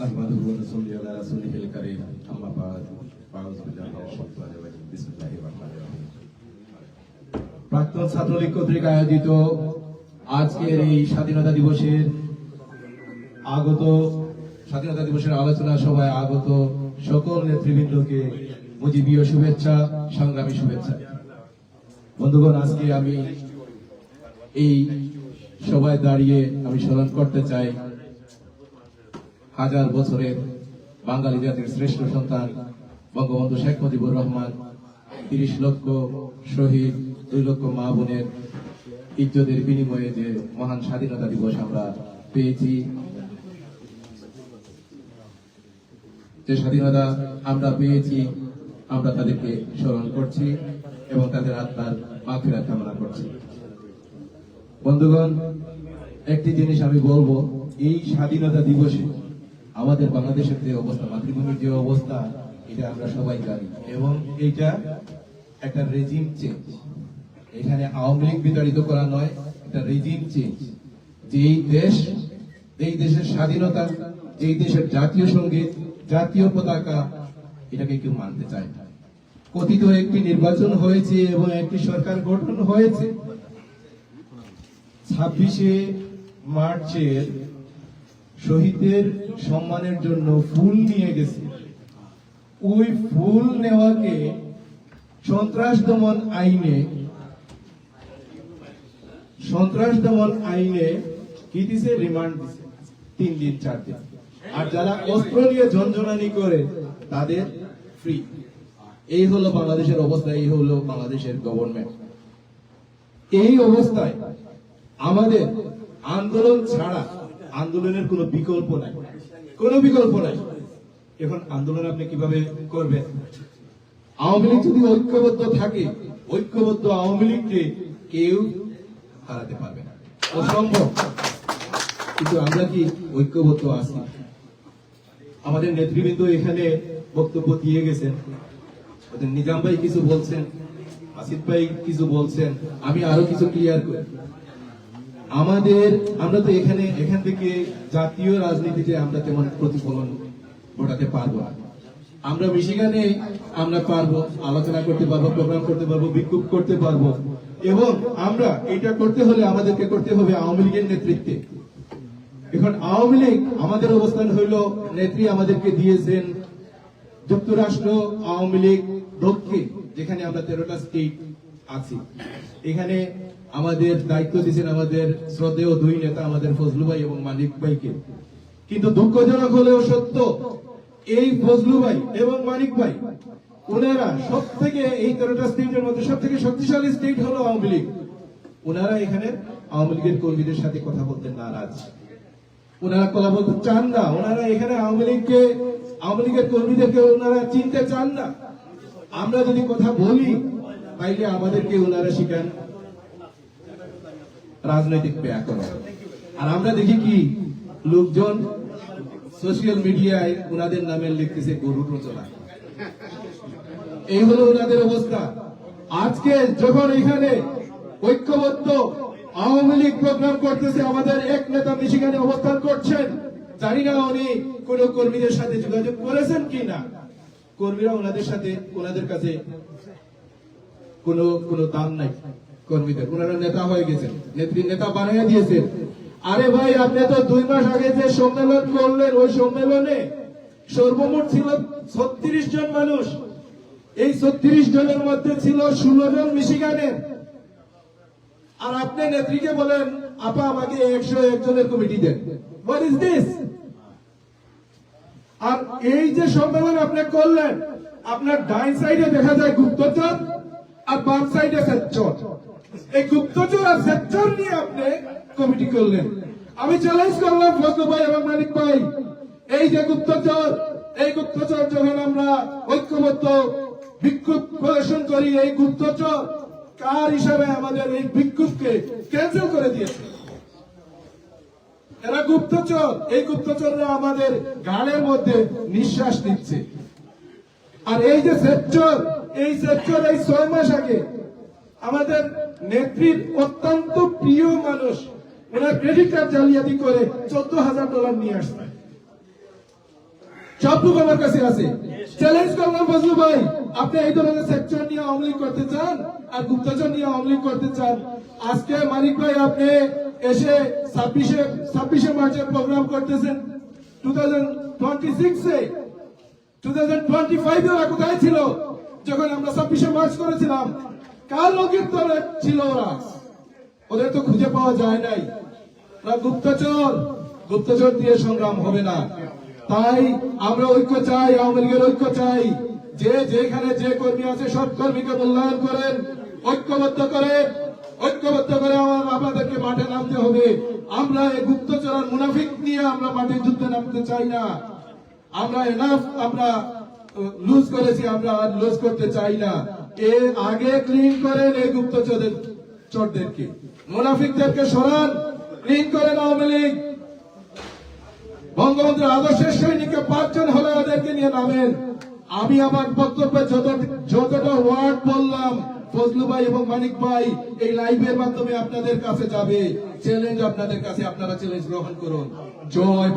نحمده ونصلي على رسوله الكريم أما بعد فأعوذ بالله من الشيطان الرجيم بسم الله الرحمن الرحيم প্রাক্তন ছাত্রলীগ কর্তৃক আয়োজিত আজকের এই স্বাধীনতা দিবসের আলোচনা সভায় আগত সকল নেতৃবৃন্দকে মুজিবীয় শুভেচ্ছা, সংগ্রামী শুভেচ্ছা। বন্ধুগণ, আজকে আমি এই সভায় দাঁড়িয়ে আমি স্মরণ করতে চাই হাজার বছরের বাঙালি জাতির শ্রেষ্ঠ সন্তান বঙ্গবন্ধু শেখ মুজিবুর রহমান ৩০ লক্ষ শহীদ, ২ লক্ষ মা বোনের ইজ্জতের বিনিময়ে যে মহান স্বাধীনতা দিবস আমরা পেয়েছি, যে স্বাধীনতা আমরা পেয়েছি আমরা তাদেরকে স্মরণ করছি এবং তাদের আত্মার মাগফিরাত কামনা করছি। বন্ধুগণ, একটি জিনিস আমি বলবো, এই স্বাধীনতা দিবসে আমাদের বাংলাদেশের যে অবস্থা, মাতৃভূমির যে অবস্থা, এটা আমরা সবাই জানি এবং এইটা একটা রেজিম চেঞ্জ। এখানে আওয়ামী লীগ বিতাড়িত করা নয়, এটা রেজিম চেঞ্জ। যেই দেশের স্বাধীনতা, যেই দেশের জাতীয় সঙ্গীত, জাতীয় পতাকা, এটাকে কেউ মানতে চায় না। কথিত একটি নির্বাচন হয়েছে এবং একটি সরকার গঠন হয়েছে। ২৬শে মার্চের শহীদদের সম্মানের জন্য ফুল নিয়ে গেছে। ওই ফুল নেওয়াকে সন্ত্রাস দমন আইনে কি দিছে? রিমান্ড দিছে ৩ দিন ৪ দিন। আর যারা অস্ত্র নিয়ে ঝনঝনানি করে তাদের ফ্রি। এই হলো বাংলাদেশের অবস্থা, এই হলো বাংলাদেশের গভর্নমেন্ট। এই অবস্থায় আমাদের আন্দোলন ছাড়া, আন্দোলনের কোনো বিকল্প নাই, কোনো বিকল্প নাই। এখন আন্দোলন আপনি কিভাবে করবেন? আওয়ামী লীগ যদি ঐক্যবদ্ধ থাকে, ঐক্যবদ্ধ আওয়ামী লীগকে কেউ হারাতে পারবে না, অসম্ভব। কিন্তু আমরা কি ঐক্যবদ্ধ আছি? আমাদের নেতৃবৃন্দ এখানে বক্তব্য দিয়ে গেছেন, নিজাম ভাই কিছু বলছেন, আসিফ ভাই কিছু বলছেন, আমি আরো কিছু ক্লিয়ার করি। আমরা তো এখান থেকে জাতীয় রাজনীতিতে আমরা তেমন প্রতিফলন ঘটাতে পারবো না। আমরা মিশিগানে আমরা পারবো, আলোচনা করতে পারবো, প্রোগ্রাম করতে পারবো, বিক্ষোভ করতে পারবো এবং আমরা এটা করতে হলে আমাদেরকে করতে হবে আওয়ামী লীগের নেতৃত্বে। এখন আওয়ামী লীগ, আমাদের অবস্থান হইল, নেত্রী আমাদেরকে দিয়েছেন যুক্তরাষ্ট্র আওয়ামী লীগ দক্ষিণ, যেখানে আমরা 13টা স্টেট আছি। এখানে আমাদের দায়িত্ব দিয়েছেন আমাদের শ্রদ্ধেয় 2 নেতা, আমাদের ফজলু ভাই এবং মানিক ভাইকে। কিন্তু দুঃখজনক হলেও সত্য, এই ফজলু ভাই এবং মানিক ভাই, ওনারা সব থেকে, এই 13টা স্টেটের মধ্যে সব থেকে শক্তিশালী স্টেট হলো আওয়ামী লীগ। ওনারা এখানে আওয়ামী লীগের কর্মীদের সাথে কথা বলতে নারাজ, ওনারা কথা বলতে চান না। ওনারা এখানে আওয়ামী লীগের কর্মীদেরকে ওনারা চিনতে চান না। আমরা যদি কথা বলি তাইলে আমাদেরকে ওনারা শিখান রাজনৈতিক ব্যাকরণ। আর আমরা দেখি কি, লোকজন সোশ্যাল মিডিয়ায় ওনাদের নামে লিখতেছে গরুর রচনা। এই হলো ওনাদের অবস্থা। আজকে যখন এখানে ঐক্যবদ্ধ আওয়ামী লীগ প্রোগ্রাম করতেছে, আমাদের এক নেতা মিশিগানে অবস্থান করছেন, জানি না উনি কোন কর্মীদের সাথে যোগাযোগ করেছেন কিনা। কর্মীরা ওনাদের কাছে কোনো দাম নাই কর্মীদের, ওনারা নেতা হয়ে গেছেন, নেতা বানিয়ে দিয়েছেন। আরে ভাই, আপনি তো 2 মাস আগে যে সম্মেলন করলেন, ওই সম্মেলনে সর্বমোট ছিল 36 জন মানুষ। এই 36 জনের মধ্যে ছিল 16 জন মিশিগানের। আর আপনি নেত্রীকে বলেন, আপা আমাকে 101 জনের কমিটি দেন। What is this? আর এই যে সম্মেলন আপনি করলেন, আপনার ডাইন সাইডে দেখা যায় গুপ্তচর আর বাম সাইডে সেচ্চর। এই গুপ্তচর আর সেচ্চর নিয়ে আপনি কমিটি করলেন। আমি চ্যালেঞ্জ করলাম ফজলু ভাই এবং মানিক ভাই, এই যে গুপ্তচর, এই গুপ্তচর যখন আমরা ঐক্যবদ্ধ বিক্ষোভ প্রদর্শন করি, এই গুপ্তচর কার হিসাবে আমাদের এই বিক্ষোভকে ক্যান্সেল করে দিয়েছে। এরা গুপ্তচর, এই গুপ্তচররা আমাদের গানের মধ্যে নিঃশ্বাস নিচ্ছে। আর এই যে সেক্টর, এই 6 মাস আগে আমাদের নেত্রীর অত্যন্ত প্রিয় মানুষ, ওনার ক্রেডিট কার্ড জালিয়াতি করে $14,000 নিয়ে আসছে। সবটুকু আমার কাছে আছে। চ্যালেঞ্জ করলাম ফজলু ভাই, আপনি এই ধরনের সেকশন নিয়ে আওয়ামী লীগ করতে চান আর গুপ্তচর নিয়ে আওয়ামী লীগ করতে চান? আজকে মানিক ভাই আপনি এসে 26শে মার্চের প্রোগ্রাম করতেছেন 2026-এ, 2025 ওরা কোথায় ছিল যখন আমরা 26শে মার্চ করেছিলাম? কার লোকের দলে ছিল ওরা? ওদের তো খুঁজে পাওয়া যায় নাই। ওরা গুপ্তচর দিয়ে সংগ্রাম হবে না। তাই আমরা ঐক্য চাই, আওয়ামী লীগের ঐক্য চাই। যে যেখানে যে কর্মী আছে সব কর্মীকে মূল্যায়ন করেন, ঐক্যবদ্ধ করে আমাদেরকে মাঠে নামতে হবে। আমরা এই গুপ্তচর আর মুনাফিক নিয়ে আমরা মাঠে যুদ্ধে নামতে চাই না। আমরা এনাফ, আমরা লুজ করেছি, আমরা আর লুজ করতে চাই না। এর আগে ক্লিন করেন এই চোরদেরকে, মুনাফিকদেরকে সরান, ক্লিন করেন আওয়ামী লীগ। বঙ্গবন্ধুর আদর্শের সৈনিককে 5 জন হলে ওদেরকে নিয়ে নামেন। আমি আমার বক্তব্যে যতটা ওয়ার্ড বললাম, ফজলু ভাই এবং মানিক ভাই এই লাইভের মাধ্যমে আপনাদের কাছে যাবে। চ্যালেঞ্জ আপনাদের কাছে, আপনারা চ্যালেঞ্জ গ্রহণ করুন। জয়